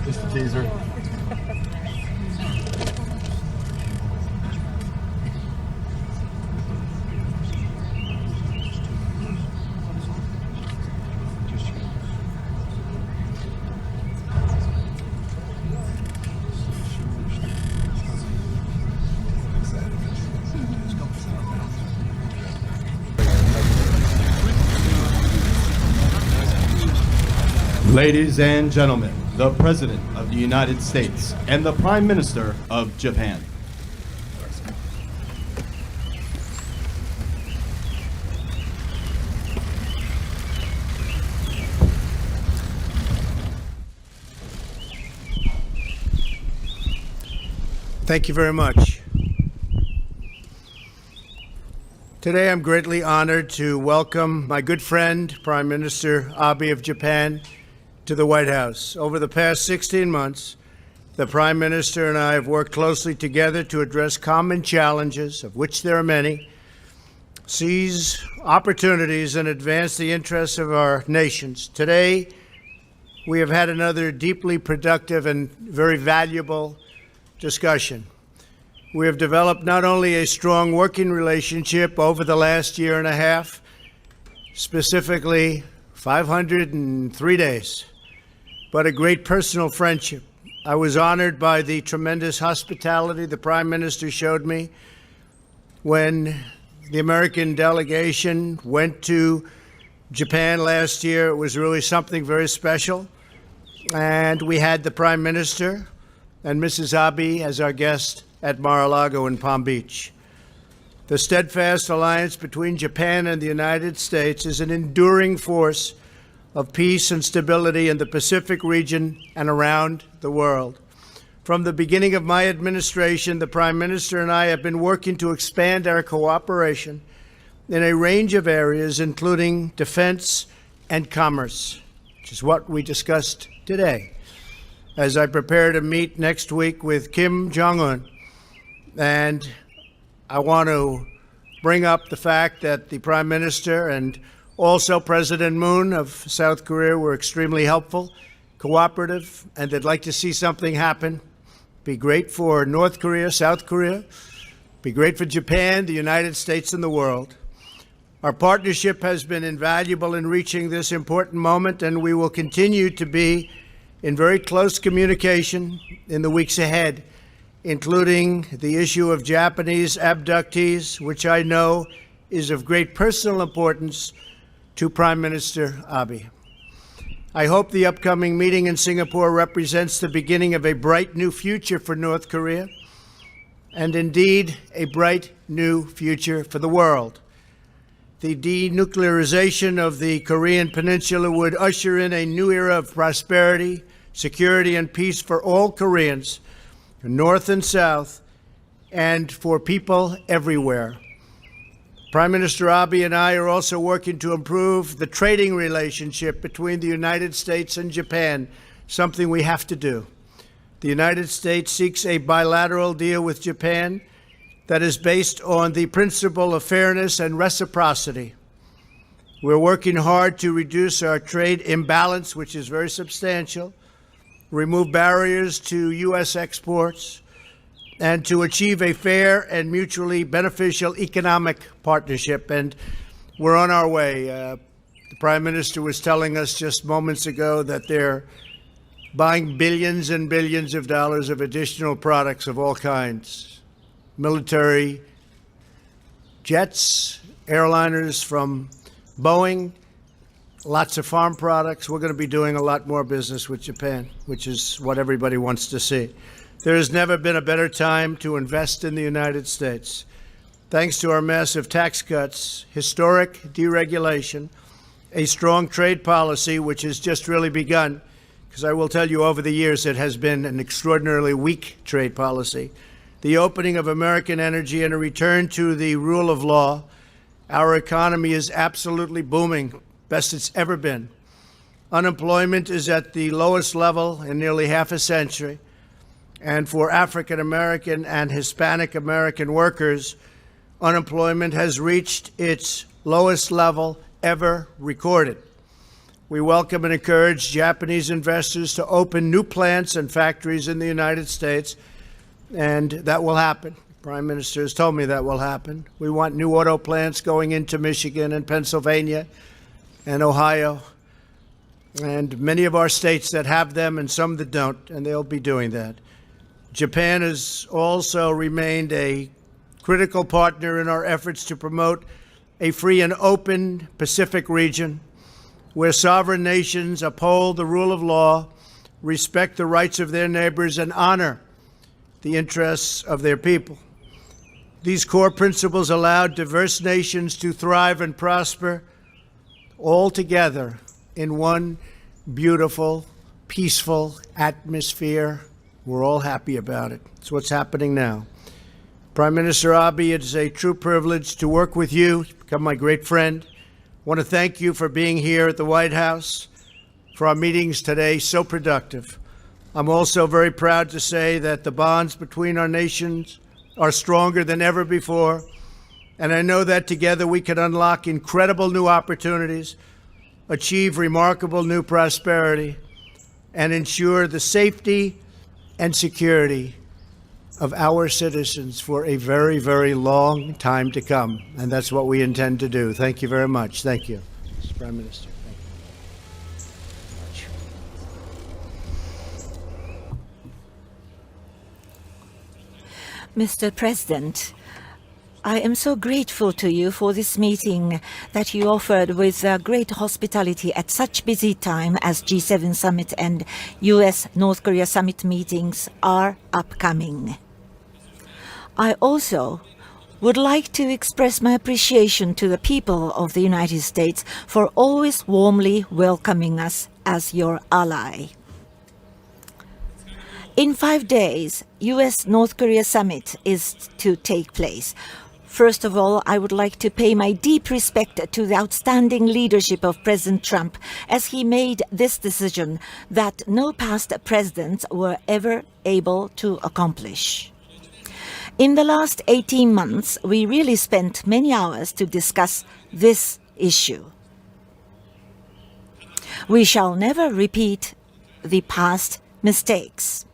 Just a teaser. Ladies and gentlemen, the President of the United States and the Prime Minister of Japan. Thank you very much. Today I'm greatly honored to welcome my good friend, Prime Minister Abe of Japan, to the White House. Over the past 16 months, the Prime Minister and I have worked closely together to address common challenges, of which there are many, seize opportunities, and advance the interests of our nations. Today, we have had another deeply productive and very valuable discussion. We have developed not only a strong working relationship over the last year and a half, specifically 503 days, but a great personal friendship. I was honored by the tremendous hospitality the Prime Minister showed me when the American delegation went to Japan last year. It was really something very special. And we had the Prime Minister and Mrs. Abe as our guest at Mar-a-Lago in Palm Beach. The steadfast alliance between Japan and the United States is an enduring force of peace and stability in the Pacific region and around the world. From the beginning of my administration, the Prime Minister and I have been working to expand our cooperation in a range of areas, including defense and commerce, which is what we discussed today, as I prepare to meet next week with Kim Jong-un. And I want to bring up the fact that the Prime Minister and also President Moon of South Korea were extremely helpful, cooperative, and they'd like to see something happen. Be great for North Korea, South Korea, be great for Japan, the United States, and the world. Our partnership has been invaluable in reaching this important moment, and we will continue to be in very close communication in the weeks ahead, including the issue of Japanese abductees, which I know is of great personal importance to Prime Minister Abe. I hope the upcoming meeting in Singapore represents the beginning of a bright new future for North Korea, and indeed a bright new future for the world. The denuclearization of the Korean Peninsula would usher in a new era of prosperity, security, and peace for all Koreans, North and South, and for people everywhere. Prime Minister Abe and I are also working to improve the trading relationship between the United States and Japan, something we have to do. The United States seeks a bilateral deal with Japan that is based on the principle of fairness and reciprocity. We're working hard to reduce our trade imbalance, which is very substantial, remove barriers to U.S. exports, and to achieve a fair and mutually beneficial economic partnership. And we're on our way. The Prime Minister was telling us just moments ago that they're buying billions and billions of dollars of additional products of all kinds, military jets, airliners from Boeing, lots of farm products. We're going to be doing a lot more business with Japan, which is what everybody wants to see. There has never been a better time to invest in the United States. Thanks to our massive tax cuts, historic deregulation, a strong trade policy, which has just really begun, because I will tell you over the years it has been an extraordinarily weak trade policy, the opening of American energy, and a return to the rule of law, our economy is absolutely booming, best it's ever been. Unemployment is at the lowest level in nearly half a century. And for African American and Hispanic American workers, unemployment has reached its lowest level ever recorded. We welcome and encourage Japanese investors to open new plants and factories in the United States, and that will happen. The Prime Minister has told me that will happen. We want new auto plants going into Michigan and Pennsylvania and Ohio, and many of our states that have them and some that don't, and they'll be doing that. Japan has also remained a critical partner in our efforts to promote a free and open Pacific region where sovereign nations uphold the rule of law, respect the rights of their neighbors, and honor the interests of their people. These core principles allow diverse nations to thrive and prosper all together in one beautiful, peaceful atmosphere. We're all happy about it. It's what's happening now. Prime Minister Abe, it is a true privilege to work with you. You've become my great friend. I want to thank you for being here at the White House, for our meetings today, so productive. I'm also very proud to say that the bonds between our nations are stronger than ever before, and I know that together we can unlock incredible new opportunities, achieve remarkable new prosperity, and ensure the safety and security of our citizens for a very, very long time to come. And that's what we intend to do. Thank you very much. Thank you, Mr. Prime Minister. Thank you. Mr. President, I am so grateful to you for this meeting that you offered with great hospitality at such busy time as G7 summit and US-North Korea summit meetings are upcoming. I also would like to express my appreciation to the people of the United States for always warmly welcoming us as your ally. In 5 days, US-North Korea summit is to take place. First of all, I would like to pay my deep respect to the outstanding leadership of President Trump as he made this decision that no past presidents were ever able to accomplish. In the last 18 months, we really spent many hours to discuss this issue. We shall never repeat the past mistakes.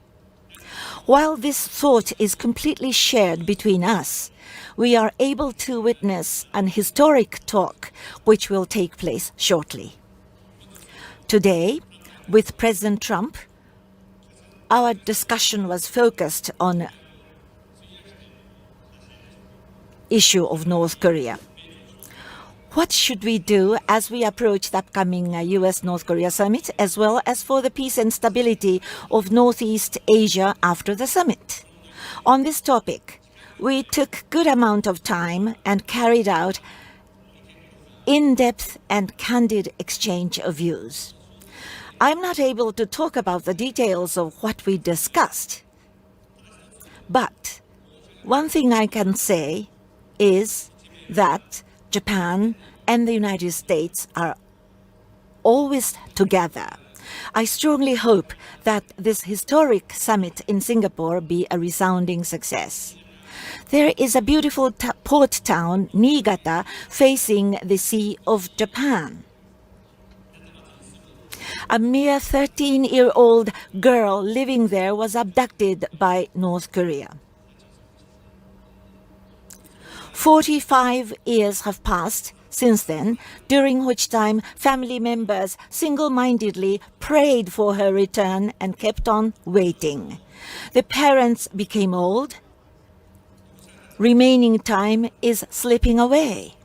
While this thought is completely shared between us, we are able to witness an historic talk which will take place shortly. Today, with President Trump, our discussion was focused on issue of North Korea. What should we do as we approach the upcoming US-North Korea summit, as well as for the peace and stability of Northeast Asia after the summit? On this topic, we took good amount of time and carried out in-depth and candid exchange of views. I'm not able to talk about the details of what we discussed, but one thing I can say is that Japan and the United States are always together. I strongly hope that this historic summit in Singapore be a resounding success. There is a beautiful port town, Niigata, facing the Sea of Japan. A mere 13-year-old girl living there was abducted by North Korea. 45 years have passed since then, during which time family members single-mindedly prayed for her return and kept on waiting. The parents became old. Remaining time is slipping away.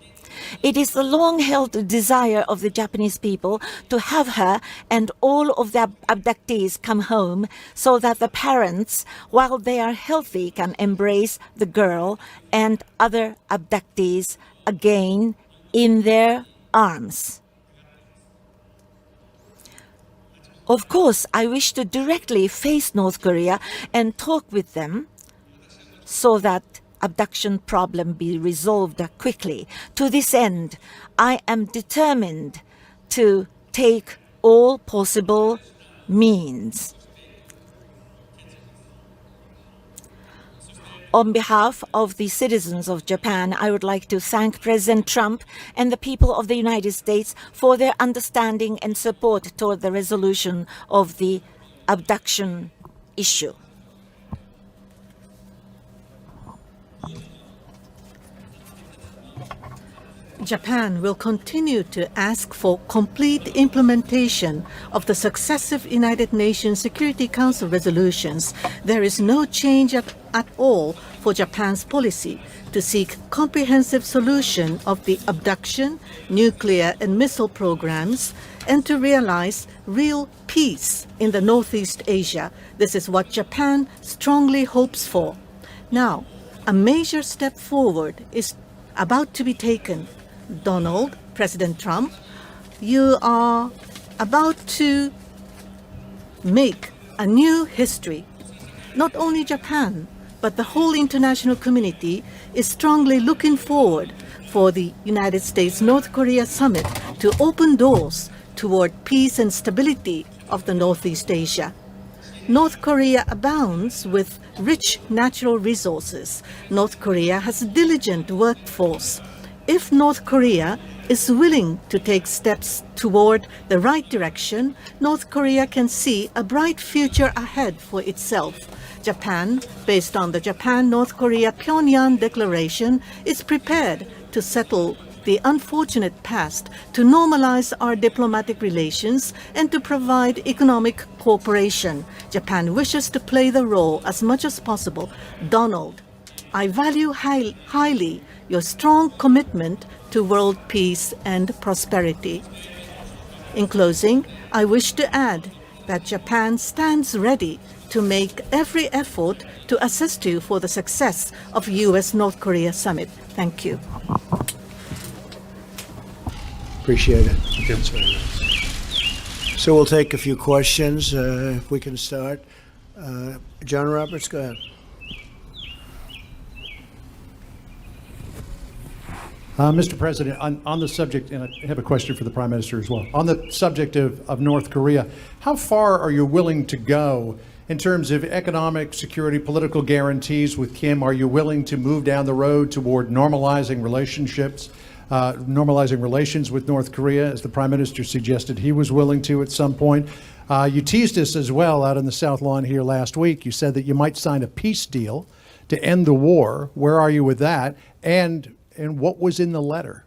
It is the long-held desire of the Japanese people to have her and all of the abductees come home so that the parents, while they are healthy, can embrace the girl and other abductees again in their arms. Of course, I wish to directly face North Korea and talk with them so that abduction problem be resolved quickly. To this end, I am determined to take all possible means. On behalf of the citizens of Japan, I would like to thank President Trump and the people of the United States for their understanding and support toward the resolution of the abduction issue. Japan will continue to ask for complete implementation of the successive United Nations Security Council resolutions. There is no change at all for Japan's policy to seek comprehensive solution of the abduction, nuclear and missile programs, and to realize real peace in the Northeast Asia. This is what Japan strongly hopes for. Now, a major step forward is about to be taken. Donald, President Trump, you are about to make a new history. Not only Japan, but the whole international community is strongly looking forward for the United States-North Korea summit to open doors toward peace and stability of the Northeast Asia. North Korea abounds with rich natural resources. North Korea has a diligent workforce. If North Korea is willing to take steps toward the right direction, North Korea can see a bright future ahead for itself. Japan, based on the Japan-North Korea Pyongyang Declaration, is prepared to settle the unfortunate past, to normalize our diplomatic relations, and to provide economic cooperation. Japan wishes to play the role as much as possible. Donald, I value highly your strong commitment to world peace and prosperity. In closing, I wish to add that Japan stands ready to make every effort to assist you for the success of U.S.-North Korea summit. Thank you. Appreciate it. That's very nice. So we'll take a few questions, if we can start. John Roberts, go ahead. Mr. President, on the subject, and I have a question for the Prime Minister as well. On the subject of North Korea, how far are you willing to go in terms of economic, security, political guarantees with Kim? Are you willing to move down the road toward normalizing relationships, normalizing relations with North Korea, as the Prime Minister suggested he was willing to at some point? You teased us as well out on the South Lawn here last week. You said that you might sign a peace deal to end the war. Where are you with that? And what was in the letter?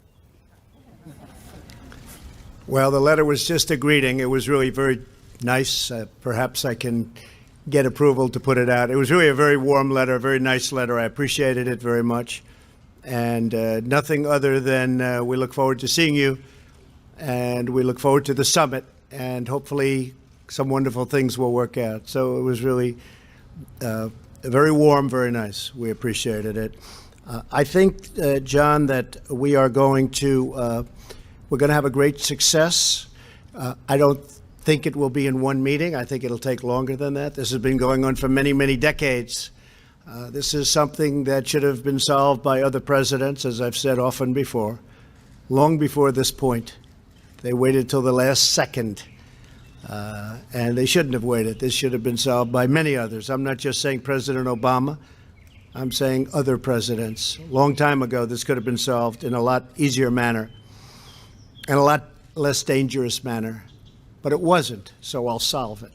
Well, the letter was just a greeting. It was really very nice. Perhaps I can get approval to put it out. It was really a very warm letter, a very nice letter. I appreciated it very much. And nothing other than we look forward to seeing you, and we look forward to the summit, and hopefully some wonderful things will work out. So it was really very warm, very nice. We appreciated it. I think, John, that we are going to we're going to have a great success. I don't think it will be in one meeting. I think it'll take longer than that. This has been going on for many, many decades. This is something that should have been solved by other presidents, as I've said often before, long before this point. They waited till the last second, and they shouldn't have waited. This should have been solved by many others. I'm not just saying President Obama. I'm saying other presidents. A long time ago, this could have been solved in a lot easier manner and a lot less dangerous manner. But it wasn't, so I'll solve it,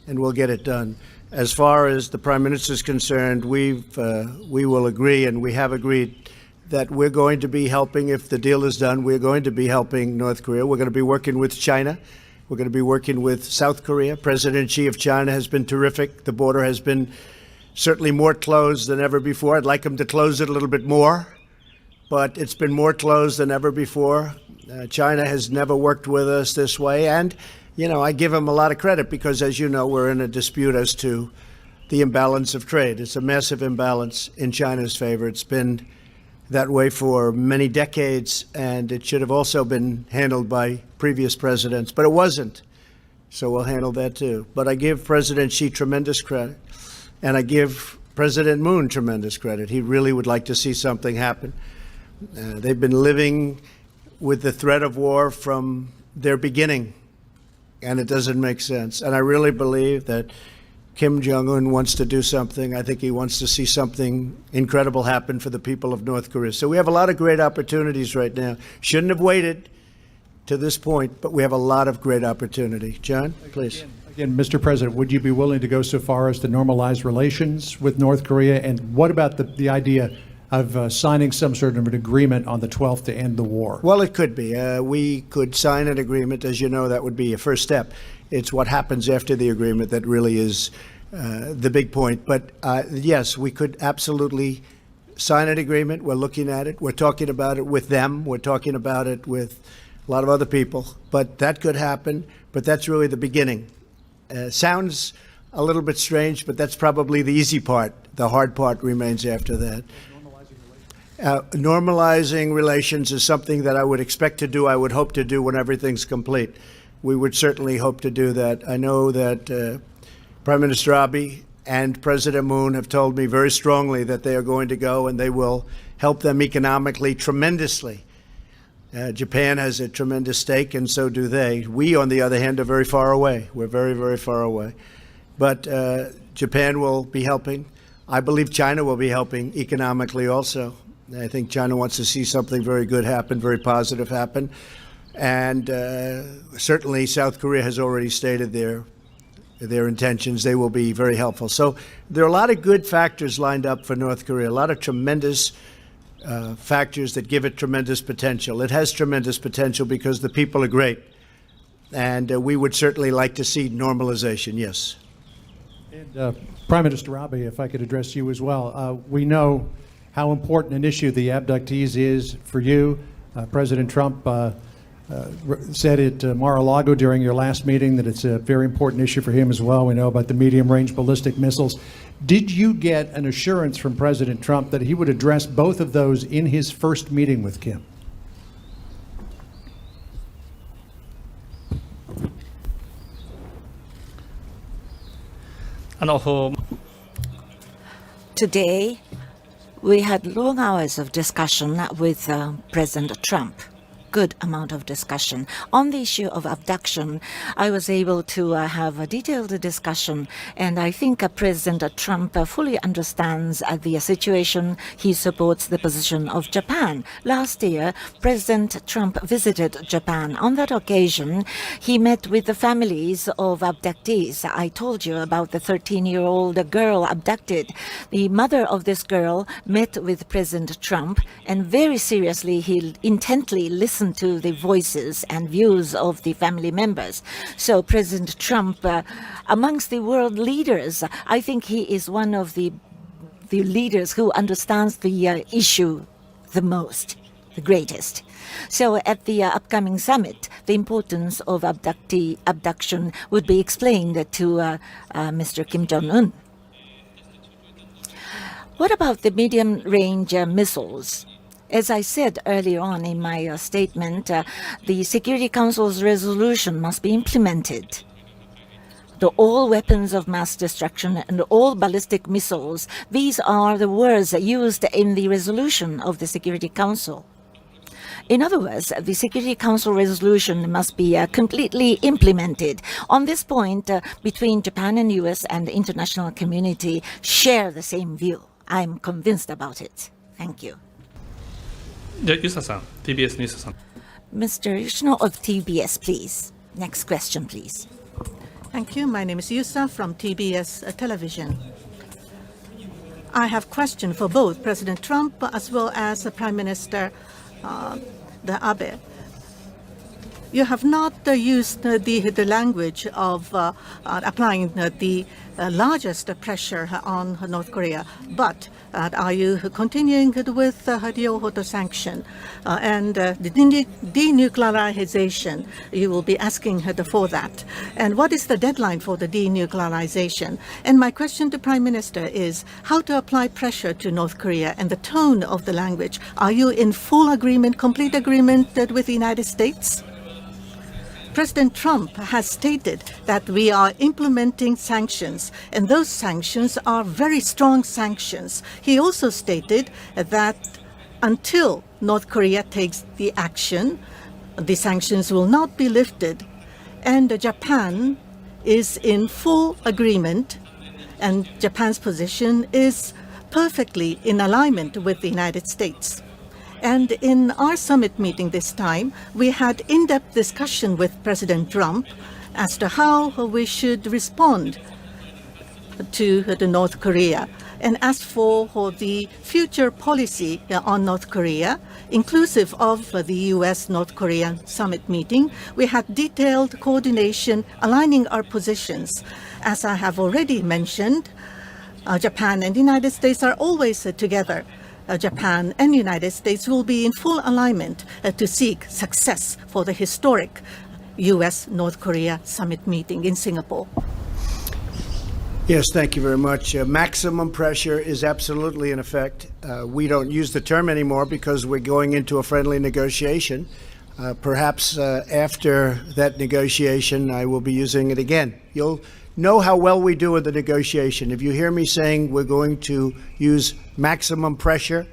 and we'll get it done. As far as the Prime Minister is concerned, we will agree, and we have agreed, that we're going to be helping, if the deal is done, we're going to be helping North Korea. We're going to be working with China. We're going to be working with South Korea. President Xi of China has been terrific. The border has been certainly more closed than ever before. I'd like him to close it a little bit more, but it's been more closed than ever before. China has never worked with us this way, and you know, I give him a lot of credit because, as you know, we're in a dispute as to the imbalance of trade. It's a massive imbalance in China's favor. It's been that way for many decades, and it should have also been handled by previous presidents, but it wasn't. So we'll handle that too. But I give President Xi tremendous credit, and I give President Moon tremendous credit. He really would like to see something happen. They've been living with the threat of war from their beginning, and it doesn't make sense. And I really believe that Kim Jong-un wants to do something. I think he wants to see something incredible happen for the people of North Korea. So we have a lot of great opportunities right now. Shouldn't have waited to this point, but we have a lot of great opportunity. John, please. Again, Mr. President, would you be willing to go so far as to normalize relations with North Korea? And what about the idea of signing some sort of an agreement on the 12th to end the war? Well, it could be. We could sign an agreement. As you know, that would be a first step. It's what happens after the agreement that really is the big point. But yes, we could absolutely sign an agreement. We're looking at it. We're talking about it with them. We're talking about it with a lot of other people. But that could happen. But that's really the beginning. Sounds a little bit strange, but that's probably the easy part. The hard part remains after that. Normalizing relations is something that I would expect to do, I would hope to do when everything's complete. We would certainly hope to do that. I know that Prime Minister Abe and President Moon have told me very strongly that they are going to go and they will help them economically tremendously. Japan has a tremendous stake, and so do they. We, on the other hand, are very far away. We're very, very far away. But Japan will be helping. I believe China will be helping economically also. I think China wants to see something very good happen, very positive happen. And certainly South Korea has already stated their intentions. They will be very helpful. So there are a lot of good factors lined up for North Korea, a lot of tremendous factors that give it tremendous potential. It has tremendous potential because the people are great. And we would certainly like to see normalization, yes. And Prime Minister Abe, if I could address you as well. We know how important an issue the abductees is for you. President Trump said at Mar-a-Lago during your last meeting that it's a very important issue for him as well. We know about the medium-range ballistic missiles. Did you get an assurance from President Trump that he would address both of those in his first meeting with Kim? Today, we had long hours of discussion with President Trump. Good amount of discussion. On the issue of abduction, I was able to have a detailed discussion, and I think President Trump fully understands the situation. He supports the position of Japan. Last year, President Trump visited Japan. On that occasion, he met with the families of abductees. I told you about the 13-year-old girl abducted. The mother of this girl met with President Trump, and very seriously, he intently listened to the voices and views of the family members. So President Trump, amongst the world leaders, I think he is one of the leaders who understands the issue the most, the greatest. So at the upcoming summit, the importance of abduction would be explained to Mr. Kim Jong-un. What about the medium-range missiles? As I said earlier on in my statement, the Security Council's resolution must be implemented. All weapons of mass destruction and all ballistic missiles, these are the words used in the resolution of the Security Council. In other words, the Security Council resolution must be completely implemented. On this point, between Japan and US and the international community share the same view. I'm convinced about it. Thank you. TBS News. Mr. Yoshino of TBS, please. Next question, please. Thank you. My name is Yusa from TBS Television. I have a question for both President Trump as well as Prime Minister Abe. You have not used the language of applying the largest pressure on North Korea, but are you continuing with the Yohoto sanction and the denuclearization? You will be asking for that. And what is the deadline for the denuclearization? And my question to Prime Minister is how to apply pressure to North Korea and the tone of the language. Are you in full agreement, complete agreement with the United States? President Trump has stated that we are implementing sanctions, and those sanctions are very strong sanctions. He also stated that until North Korea takes the action, the sanctions will not be lifted. And Japan is in full agreement, and Japan's position is perfectly in alignment with the United States. And in our summit meeting this time, we had in-depth discussion with President Trump as to how we should respond to the North Korea. And as for the future policy on North Korea, inclusive of the U.S.-North Korean summit meeting, we had detailed coordination aligning our positions. As I have already mentioned, Japan and the United States are always together. Japan and the United States will be in full alignment to seek success for the historic U.S.-North Korea summit meeting in Singapore. Yes, thank you very much. Maximum pressure is absolutely in effect. We don't use the term anymore because we're going into a friendly negotiation. Perhaps after that negotiation, I will be using it again. You'll know how well we do in the negotiation. If you hear me saying we're going to use maximum pressure,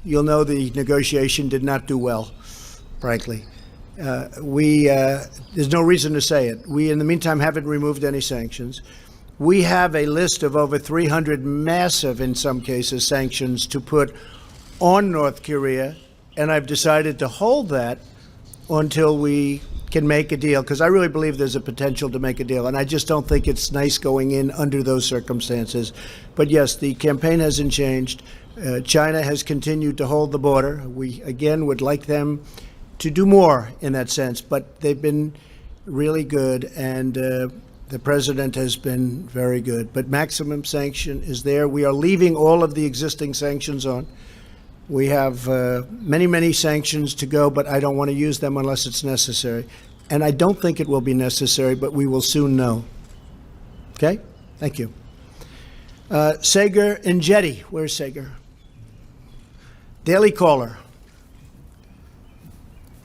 you'll know the negotiation did not do well, frankly. There's no reason to say it. We, in the meantime, haven't removed any sanctions. We have a list of over 300 massive, in some cases, sanctions to put on North Korea, and I've decided to hold that until we can make a deal, because I really believe there's a potential to make a deal, and I just don't think it's nice going in under those circumstances. But yes, the campaign hasn't changed. China has continued to hold the border. We, again, would like them to do more in that sense, but they've been really good, and the president has been very good. But maximum sanction is there. We are leaving all of the existing sanctions on. We have many, many sanctions to go, but I don't want to use them unless it's necessary. And I don't think it will be necessary, but we will soon know. Okay? Thank you. Sager and Jetty. Where's Sager? Daily Caller.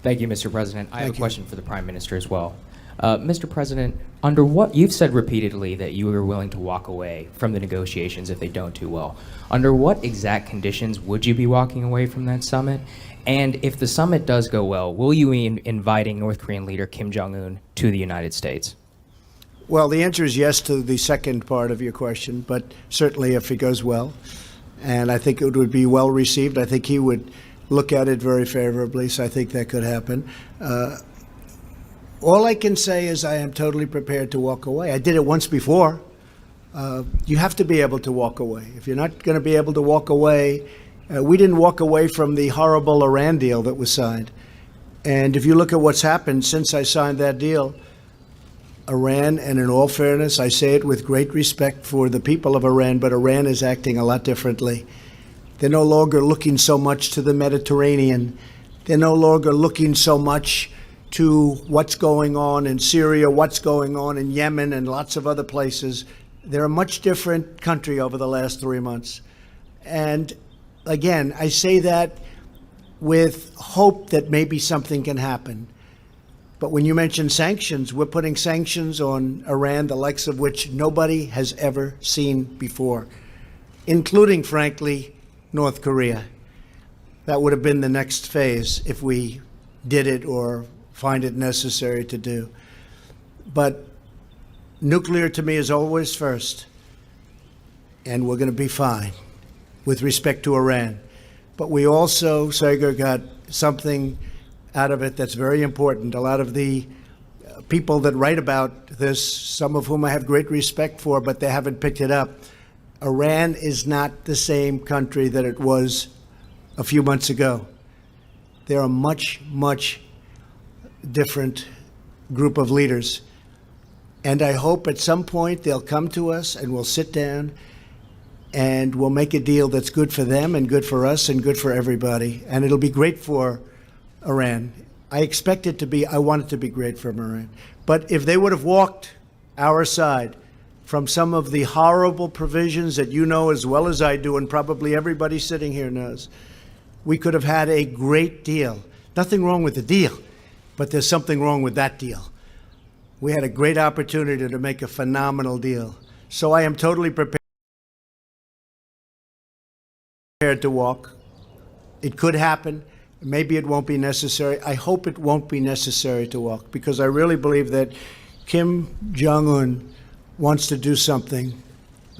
Thank you, Mr. President. I have a question for the Prime Minister as well. Mr. President, under what you've said repeatedly that you are willing to walk away from the negotiations if they don't do well. Under what exact conditions would you be walking away from that summit? And if the summit does go well, will you be inviting North Korean leader Kim Jong-un to the United States? Well, the answer is yes to the second part of your question, but certainly if it goes well. And I think it would be well received. I think he would look at it very favorably, so I think that could happen. All I can say is I am totally prepared to walk away. I did it once before. You have to be able to walk away. If you're not going to be able to walk away, we didn't walk away from the horrible Iran deal that was signed. And if you look at what's happened since I signed that deal, Iran, and in all fairness, I say it with great respect for the people of Iran, but Iran is acting a lot differently. They're no longer looking so much to the Mediterranean. They're no longer looking so much to what's going on in Syria, what's going on in Yemen, and lots of other places. They're a much different country over the last 3 months. And again, I say that with hope that maybe something can happen. But when you mention sanctions, we're putting sanctions on Iran, the likes of which nobody has ever seen before, including, frankly, North Korea. That would have been the next phase if we did it or find it necessary to do. But nuclear to me is always first, and we're going to be fine with respect to Iran. But we also, Sager, got something out of it that's very important. A lot of the people that write about this, some of whom I have great respect for, but they haven't picked it up. Iran is not the same country that it was a few months ago. They're a much, much different group of leaders. And I hope at some point they'll come to us and we'll sit down and we'll make a deal that's good for them and good for us and good for everybody. And it'll be great for Iran. I expect it to be, I want it to be great for Iran. But if they would have walked our side from some of the horrible provisions that you know as well as I do, and probably everybody sitting here knows, we could have had a great deal. Nothing wrong with the deal, but there's something wrong with that deal. We had a great opportunity to make a phenomenal deal. So I am totally prepared to walk. It could happen. Maybe it won't be necessary. I hope it won't be necessary to walk, because I really believe that Kim Jong-un wants to do something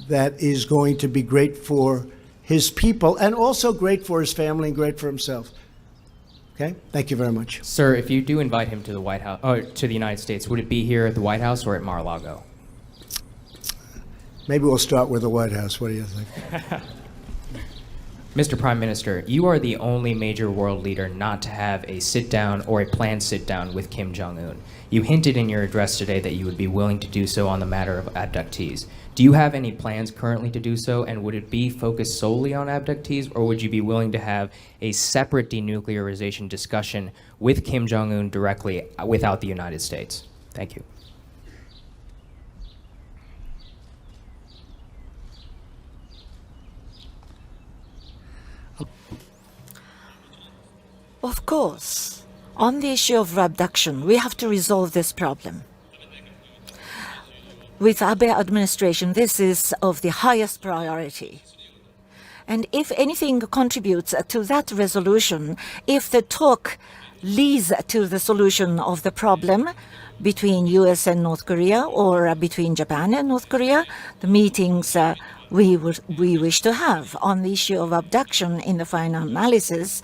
that is going to be great for his people and also great for his family and great for himself. Okay? Thank you very much. Sir, if you do invite him to the White House, or to the United States, would it be here at the White House or at Mar-a-Lago? Maybe we'll start with the White House. What do you think? Mr. Prime Minister, you are the only major world leader not to have a sit-down or a planned sit-down with Kim Jong-un. You hinted in your address today that you would be willing to do so on the matter of abductees. Do you have any plans currently to do so, and would it be focused solely on abductees, or would you be willing to have a separate denuclearization discussion with Kim Jong-un directly without the United States? Thank you. Of course, on the issue of abduction, we have to resolve this problem. With Abe administration, this is of the highest priority. And if anything contributes to that resolution, if the talk leads to the solution of the problem between US and North Korea, or between Japan and North Korea, the meetings we wish to have on the issue of abduction in the final analysis,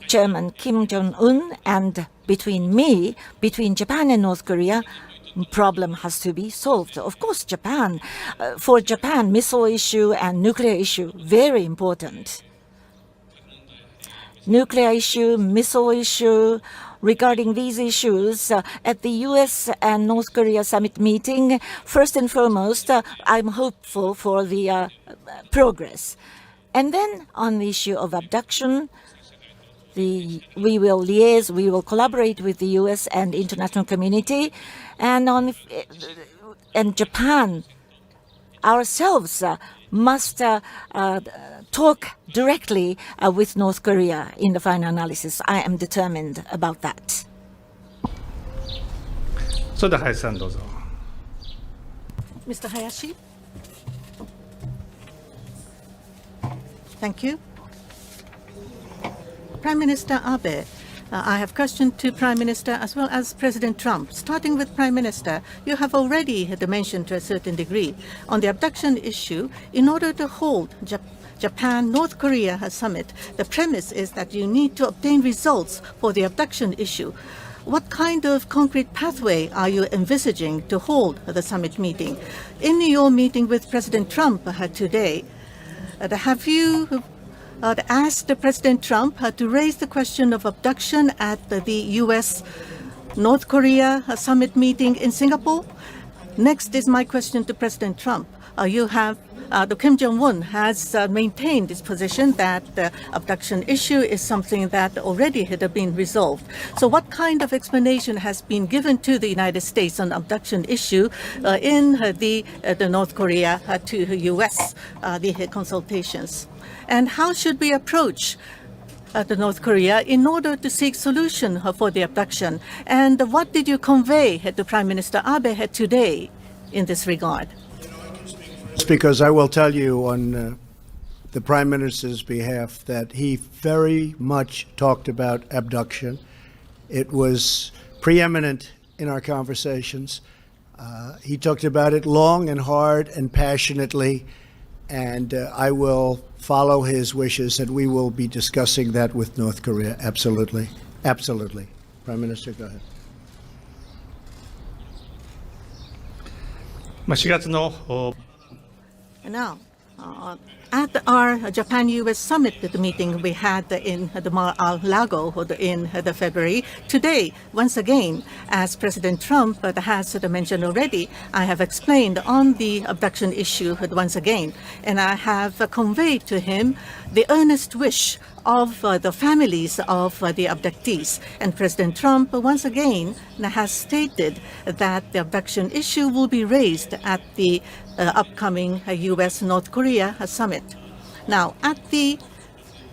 Chairman Kim Jong-un and between me, between Japan and North Korea, problem has to be solved. Of course, Japan, for Japan, missile issue and nuclear issue, very important. Nuclear issue, missile issue, regarding these issues, at the US and North Korea summit meeting, first and foremost, I'm hopeful for the progress. And then on the issue of abduction, we will liaise, we will collaborate with the US and international community, and Japan ourselves must talk directly with North Korea in the final analysis. I am determined about that. それでは林さんどうぞ。 Mr. Hayashi? Thank you. Prime Minister Abe, I have questioned to Prime Minister as well as President Trump. Starting with Prime Minister, you have already mentioned to a certain degree on the abduction issue. In order to hold Japan-North Korea summit, the premise is that you need to obtain results for the abduction issue. What kind of concrete pathway are you envisaging to hold the summit meeting? In your meeting with President Trump today, have you asked President Trump to raise the question of abduction at the U.S.-North Korea summit meeting in Singapore? Next is my question to President Trump. The Kim Jong-un has maintained his position that the abduction issue is something that already had been resolved. So what kind of explanation has been given to the United States on abduction issue in the North Korea to U.S. The consultations? And how should we approach the North Korea in order to seek solution for the abduction? And what did you convey to Prime Minister Abe today in this regard? Because I will tell you on the Prime Minister's behalf that he very much talked about abduction. It was preeminent in our conversations. He talked about it long and hard and passionately, and I will follow his wishes, and we will be discussing that with North Korea. Absolutely. Absolutely. Prime Minister, go ahead. 4月の Now, at our Japan-U.S. summit meeting we had in the Mar-a-Lago in February, today, once again, as President Trump has mentioned already, I have explained on the abduction issue once again, and I have conveyed to him the earnest wish of the families of the abductees. And President Trump once again has stated that the abduction issue will be raised at the upcoming U.S.-North Korea summit. Now, at the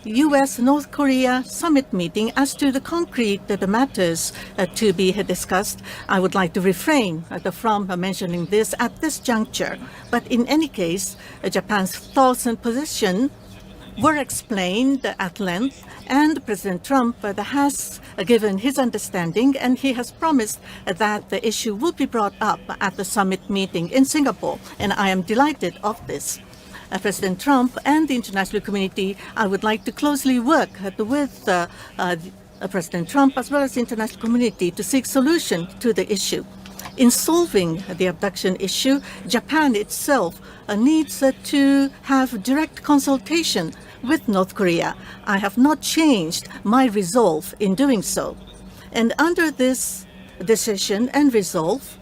U.S.-North Korea summit meeting, as to the concrete the matters to be discussed, I would like to refrain from mentioning this at this juncture. But in any case, Japan's thoughts and position were explained at length, and President Trump has given his understanding, and he has promised that the issue will be brought up at the summit meeting in Singapore, and I am delighted of this. President Trump and the international community, I would like to closely work with President Trump as well as the international community to seek solution to the issue. In solving the abduction issue, Japan itself needs to have direct consultation with North Korea. I have not changed my resolve in doing so. And under this decision and resolve,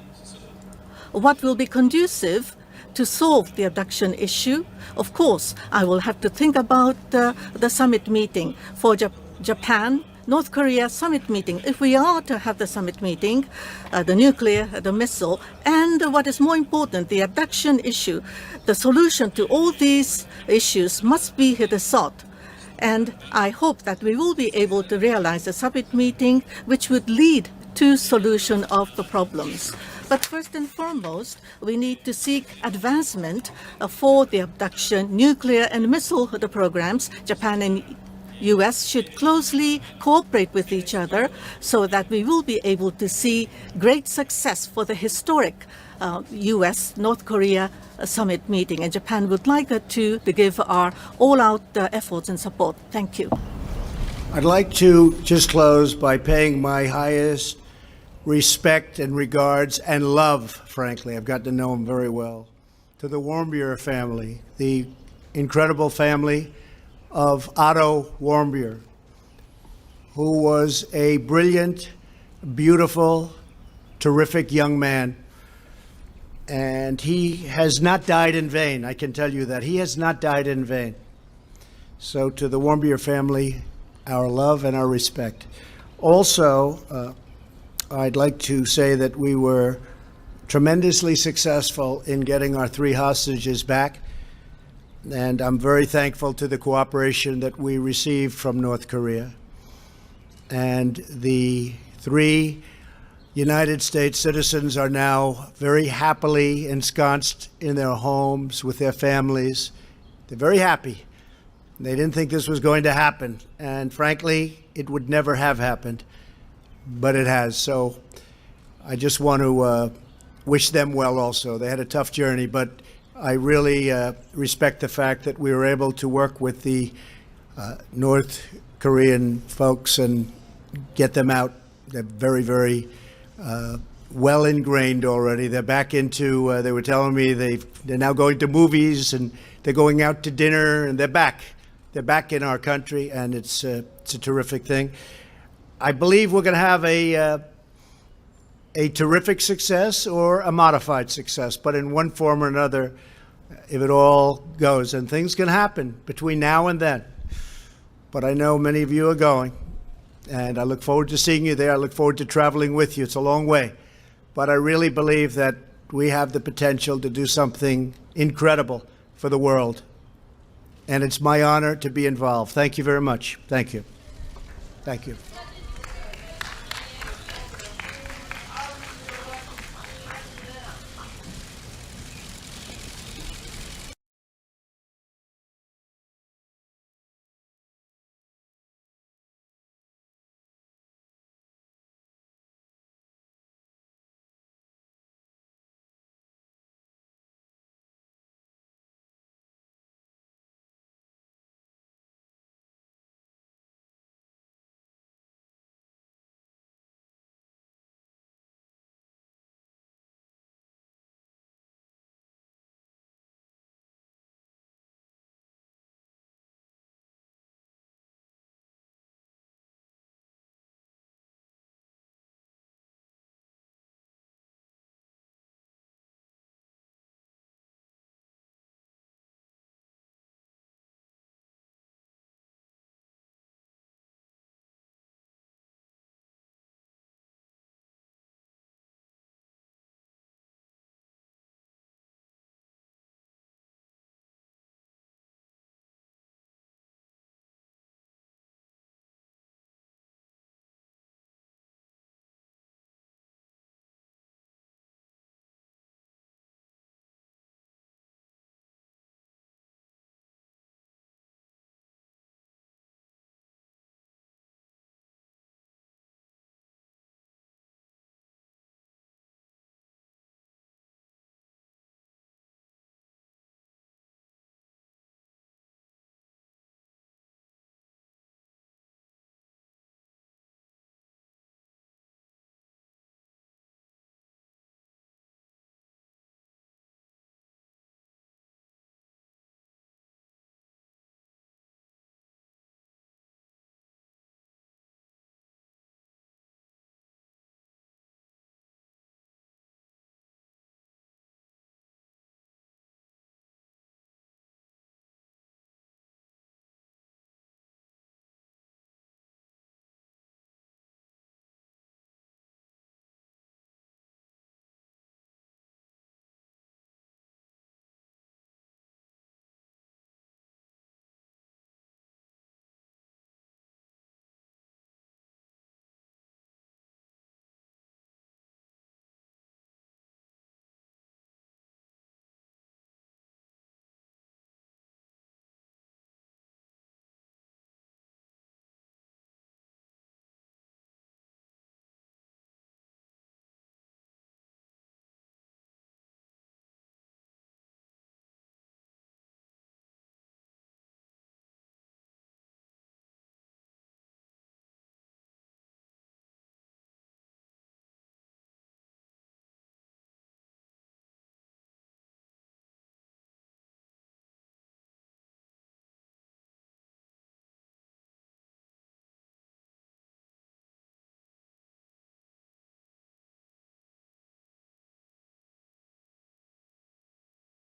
what will be conducive to solve the abduction issue? Of course, I will have to think about the summit meeting. For Japan, North Korea summit meeting, if we are to have the summit meeting, the nuclear, the missile, and what is more important, the abduction issue, the solution to all these issues must be sought. And I hope that we will be able to realize a summit meeting which would lead to solution of the problems. But first and foremost, we need to seek advancement for the abduction, nuclear and missile programs. Japan and U.S. should closely cooperate with each other so that we will be able to see great success for the historic U.S.-North Korea summit meeting. And Japan would like to give our all-out efforts and support. Thank you. I'd like to just close by paying my highest respect and regards and love, frankly. I've got to know him very well, to the Warmbier family, the incredible family of Otto Warmbier, who was a brilliant, beautiful, terrific young man. And he has not died in vain, I can tell you that. He has not died in vain. So to the Warmbier family, our love and our respect. Also, I'd like to say that we were tremendously successful in getting our 3 hostages back. And I'm very thankful to the cooperation that we received from North Korea. And the 3 United States citizens are now very happily ensconced in their homes with their families. They're very happy. They didn't think this was going to happen. And frankly, it would never have happened. But it has. So I just want to wish them well also. They had a tough journey, but I really respect the fact that we were able to work with the North Korean folks and get them out. They're very, very well ingrained already. They're back into, they were telling me they're now going to movies and they're going out to dinner, and they're back. They're back in our country, and it's a terrific thing. I believe we're going to have a terrific success or a modified success, but in one form or another, if it all goes, and things can happen between now and then. But I know many of you are going, and I look forward to seeing you there. I look forward to traveling with you. It's a long way, but I really believe that we have the potential to do something incredible for the world, and it's my honor to be involved. Thank you very much. Thank you. Thank you.